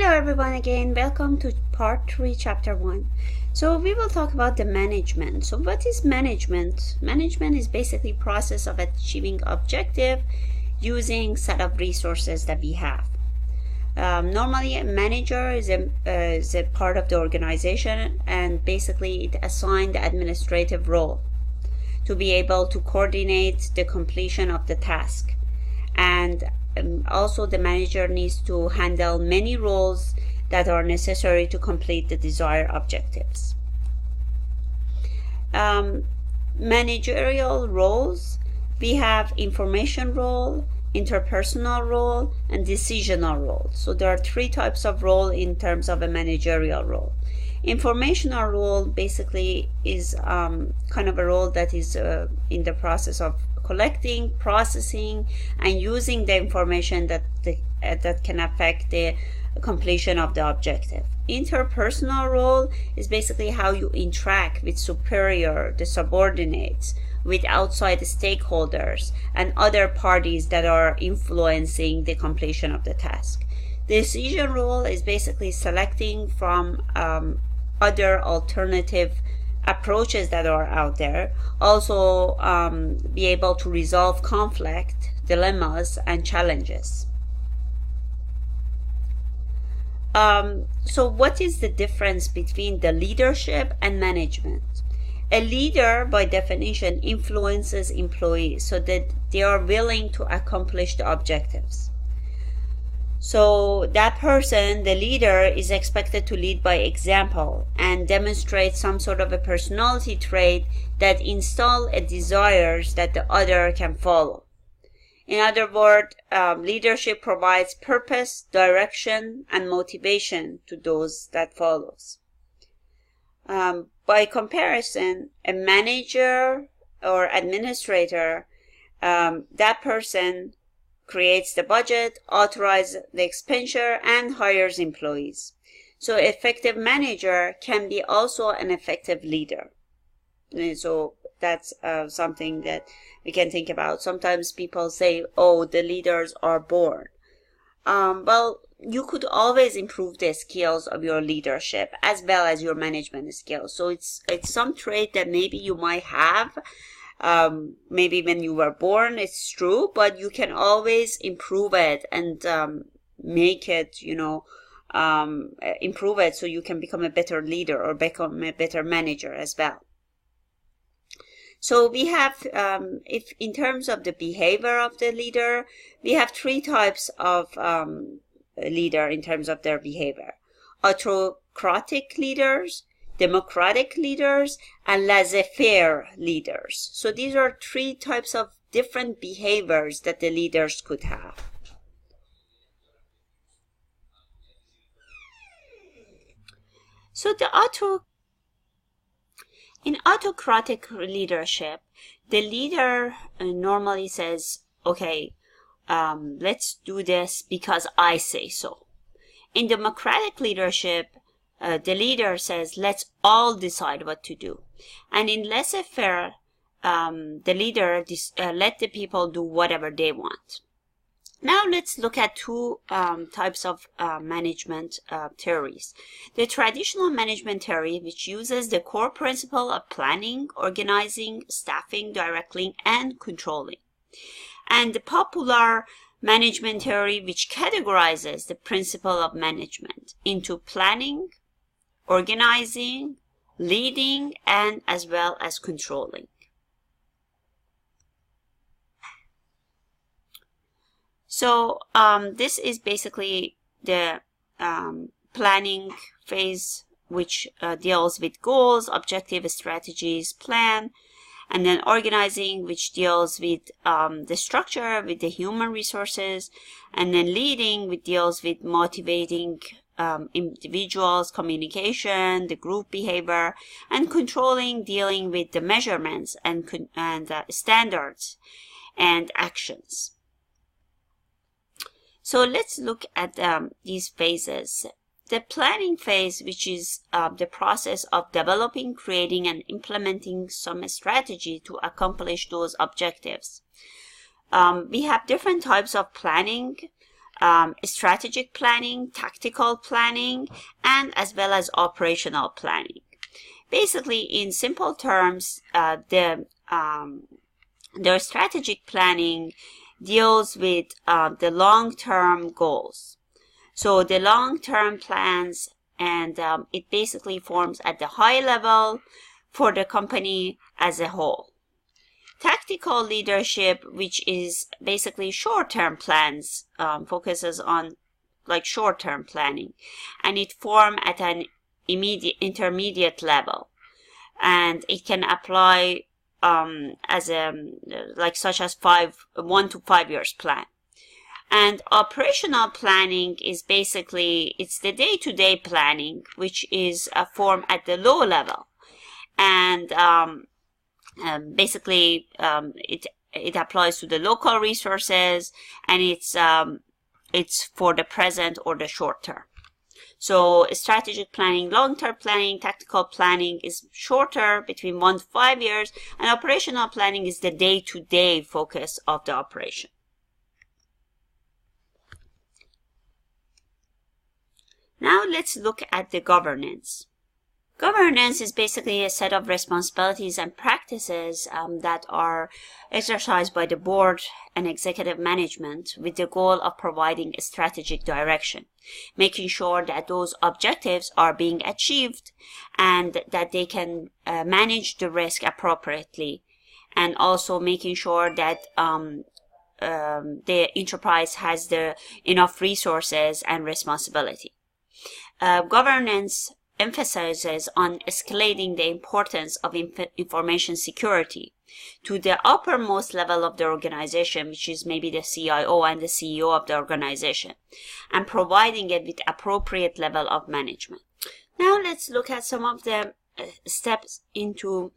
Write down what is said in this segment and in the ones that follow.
Hello everyone again, welcome to part 3 chapter 1. So we will talk about the management. So what is management? Management is basically process of achieving objective using set of resources that we have. Normally a manager is a part of the organization, and basically it assigns the administrative role to be able to coordinate the completion of the task. And also the manager needs to handle many roles that are necessary to complete the desired objectives. Managerial roles, we have information role, interpersonal role, and decisional role. So there are 3 types of role in terms of a managerial role. Informational role basically is kind of a role that is in the process of collecting, processing, and using the information that can affect the completion of the objective. Interpersonal role is basically how you interact with superior, the subordinates, with outside stakeholders and other parties that are influencing the completion of the task. Decision role is basically selecting from other alternative approaches that are out there. Also be able to resolve conflict, dilemmas, and challenges. So what is the difference between the leadership and management? A leader, by definition, influences employees so that they are willing to accomplish the objectives. So that person, the leader, is expected to lead by example and demonstrate some sort of a personality trait that install a desires that the other can follow. In other words, leadership provides purpose, direction, and motivation to those that follows. By comparison, a manager or administrator, that person creates the budget, authorizes the expenditure, and hires employees. So effective manager can be also an effective leader. And so that's something that we can think about. Sometimes people say, oh, the leaders are born. Well, you could always improve the skills of your leadership as well as your management skills. So it's some trait that maybe you might have. Maybe when you were born, it's true, but you can always improve it and make it, improve it so you can become a better leader or become a better manager as well. So we have, if in terms of the behavior of the leader, we have 3 types of leader in terms of their behavior: autocratic leaders, democratic leaders, and laissez-faire leaders. So these are 3 types of different behaviors that the leaders could have. So in autocratic leadership, the leader normally says, okay, let's do this because I say so. In democratic leadership, the leader says, let's all decide what to do. And in laissez-faire, the leader let the people do whatever they want. Now let's look at 2 types of management theories. The traditional management theory, which uses the core principle of planning, organizing, staffing, directing, and controlling. And the popular management theory, which categorizes the principle of management into planning, organizing, leading, and as well as controlling. So this is basically the planning phase, which deals with goals, objectives, strategies, plan, and then organizing, which deals with the structure, with the human resources, and then leading, which deals with motivating individuals, communication, the group behavior, and controlling, dealing with the measurements and standards and actions. So let's look at these phases. The planning phase, which is the process of developing, creating, and implementing some strategy to accomplish those objectives. We have different types of planning. strategic planning, tactical planning, and as well as operational planning. Basically, in simple terms, their strategic planning deals with the long-term goals. So the long-term plans, and it basically forms at the high level for the company as a whole. Tactical leadership, which is basically short-term plans, focuses on like short-term planning, and it forms at an intermediate level, and it can apply as a such as 1 to 5 years plan. And operational planning is basically, it's the day-to-day planning, which is a form at the low level, and basically it applies to the local resources, and it's for the present or the short term. So strategic planning, long-term planning, tactical planning is shorter, between 1 to 5 years, and operational planning is the day-to-day focus of the operation. Now let's look at the governance. Governance is basically a set of responsibilities and practices that are exercised by the board and executive management with the goal of providing a strategic direction, making sure that those objectives are being achieved and that they can manage the risk appropriately, and also making sure that the enterprise has enough resources and responsibility. Governance emphasizes on escalating the importance of information security to the uppermost level of the organization, which is maybe the CIO and the CEO of the organization, and providing it with appropriate level of management. Now let's look at some of the steps into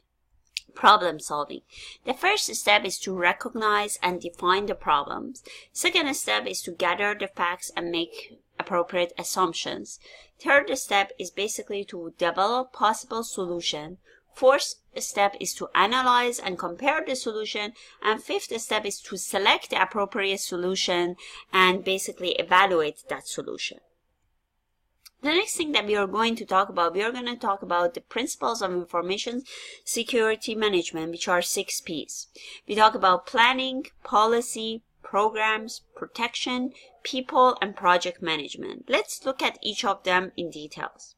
problem solving. The first step is to recognize and define the problems. Second step is to gather the facts and make appropriate assumptions. Third step is basically to develop possible solution. Fourth step is to analyze and compare the solution. And fifth step is to select the appropriate solution and basically evaluate that solution. The next thing that we are going to talk about, the principles of information security management, which are 6 P's. We talk about planning, policy, programs, protection, people, and project management. Let's look at each of them in details.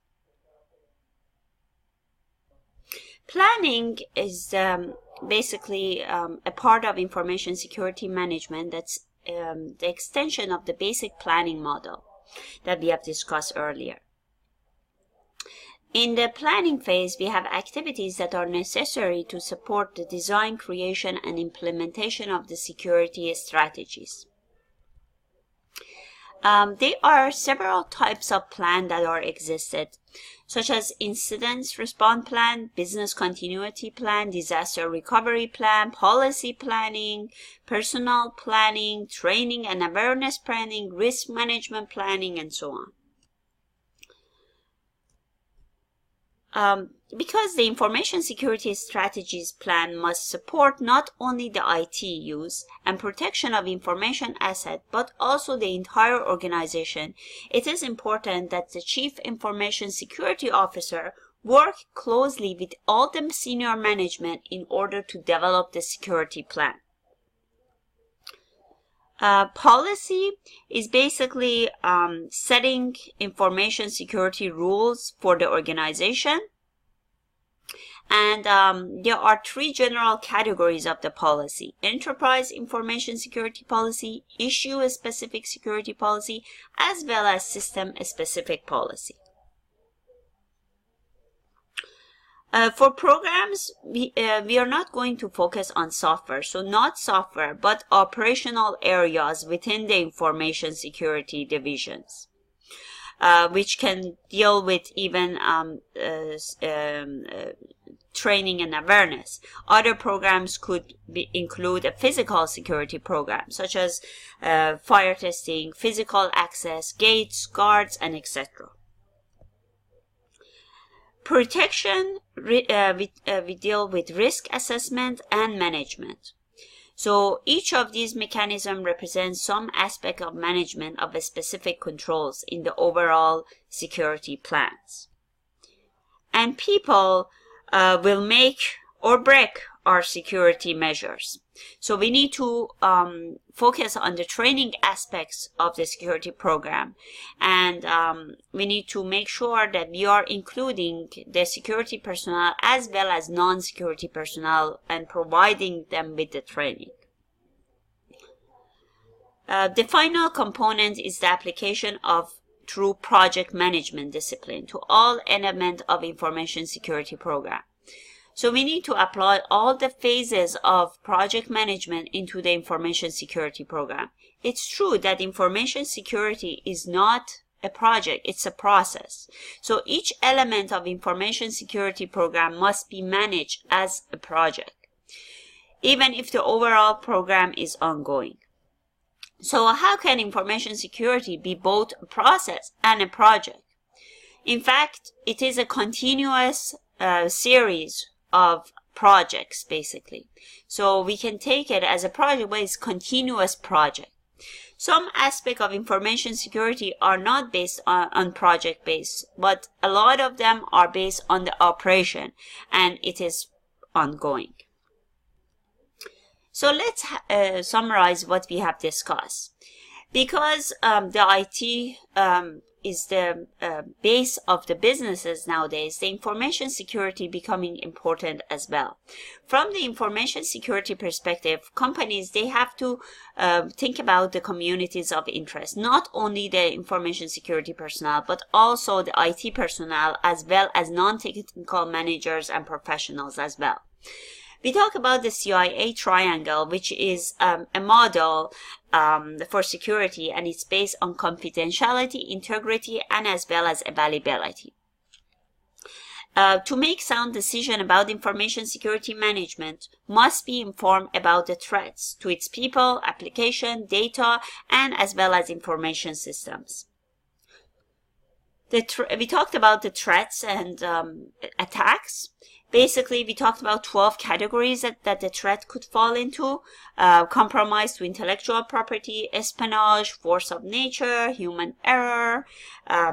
Planning is basically a part of information security management that's the extension of the basic planning model that we have discussed earlier. In the planning phase, we have activities that are necessary to support the design, creation, and implementation of the security strategies. There are several types of plan that are existed, such as incident response plan, business continuity plan, disaster recovery plan, policy planning, personnel planning, training and awareness planning, risk management planning, and so on. Because the information security strategies plan must support not only the IT use and protection of information asset, but also the entire organization, it is important that the Chief Information Security Officer work closely with all the senior management in order to develop the security plan. Policy is basically setting information security rules for the organization. And there are 3 general categories of the policy: enterprise information security policy, issue-specific security policy, as well as system-specific policy. For programs, we are not going to focus on software, so not software, but operational areas within the information security divisions, which can deal with even training and awareness. Other programs could include a physical security program, such as fire testing, physical access, gates, guards, and etc. Protection, we deal with risk assessment and management. So each of these mechanisms represents some aspect of management of a specific controls in the overall security plans. And people will make or break our security measures. So we need to focus on the training aspects of the security program, and we need to make sure that we are including the security personnel as well as non-security personnel and providing them with the training. The final component is the application of true project management discipline to all elements of information security program. So we need to apply all the phases of project management into the information security program. It's true that information security is not a project, it's a process. So each element of information security program must be managed as a project, even if the overall program is ongoing. So how can information security be both a process and a project? In fact, it is a continuous series of projects, basically. So we can take it as a project, but it's continuous project. Some aspects of information security are not based on project based, but a lot of them are based on the operation, and it is ongoing. So let's summarize what we have discussed. Because the IT is the base of the businesses nowadays, the information security becoming important as well. From the information security perspective, companies, they have to think about the communities of interest, not only the information security personnel, but also the IT personnel, as well as non-technical managers and professionals as well. We talk about the CIA triangle, which is a model for security, and it's based on confidentiality, integrity, and as well as availability. To make sound decision about information security management must be informed about the threats to its people, application, data, and as well as information systems. We talked about the threats and attacks. Basically, we talked about 12 categories that the threat could fall into: compromise to intellectual property, espionage, force of nature, human error,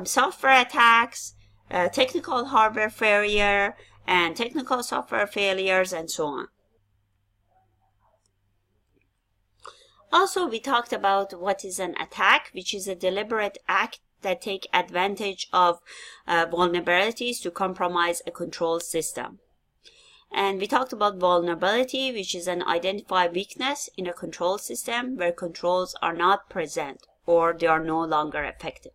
software attacks, technical hardware failure, and technical software failures, and so on. Also, we talked about what is an attack, which is a deliberate act that take advantage of vulnerabilities to compromise a control system. And we talked about vulnerability, which is an identified weakness in a control system where controls are not present or they are no longer effective.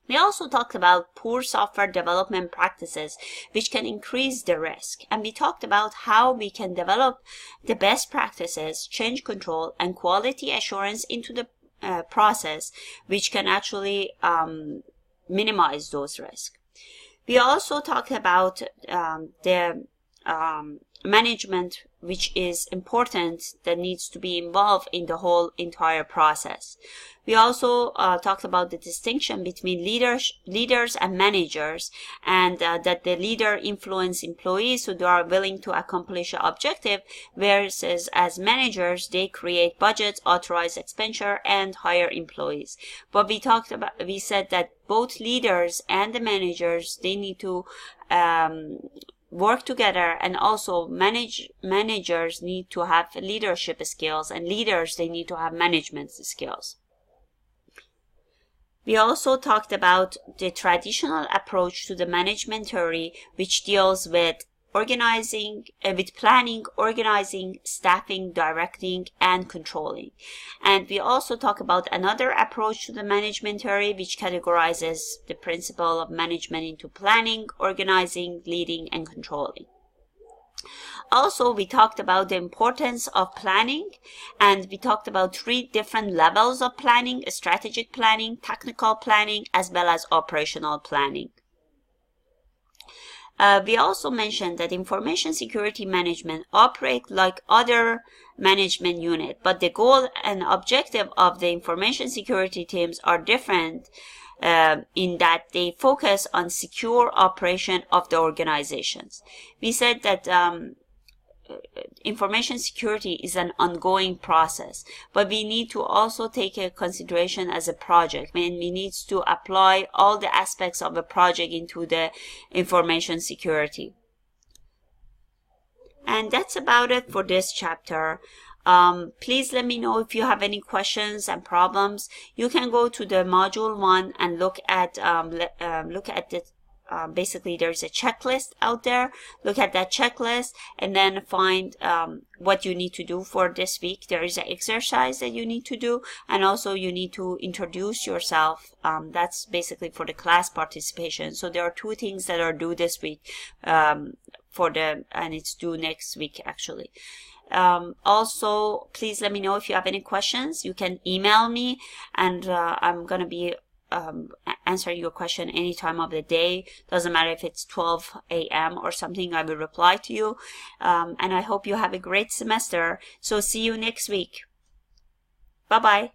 We also talked about poor software development practices, which can increase the risk. And we talked about how we can develop the best practices, change control, and quality assurance into the process, which can actually minimize those risks. We also talked about the management, which is important, that needs to be involved in the whole entire process. We also talked about the distinction between leaders and managers, and that the leader influence employees so they are willing to accomplish an objective, versus as managers they create budgets, authorize expenditure, and hire employees. But we said that both leaders and the managers, they need to work together, and also managers need to have leadership skills, and leaders, they need to have management skills. We also talked about the traditional approach to the management theory, which deals with organizing, with planning, organizing, staffing, directing, and controlling. And we also talk about another approach to the management theory, which categorizes the principle of management into planning, organizing, leading, and controlling. Also, we talked about the importance of planning, and we talked about 3 different levels of planning: strategic planning, technical planning, as well as operational planning. We also mentioned that information security management operates like other management unit, but the goal and objective of the information security teams are different in that they focus on secure operation of the organizations. We said that information security is an ongoing process, but we need to also take a consideration as a project, and we need to apply all the aspects of a project into the information security. And that's about it for this chapter. Please let me know if you have any questions and problems. You can go to the module 1 and look at the basically there's a checklist out there. Look at that checklist and then find what you need to do for this week. There is an exercise that you need to do, and also you need to introduce yourself. That's basically for the class participation. So there are 2 things that are due this week, and it's due next week actually. Also, please let me know if you have any questions. You can email me, and I'm gonna be answering your question any time of the day. Doesn't matter if it's 12 a.m. or something, I will reply to you. And I hope you have a great semester. So see you next week. Bye-bye.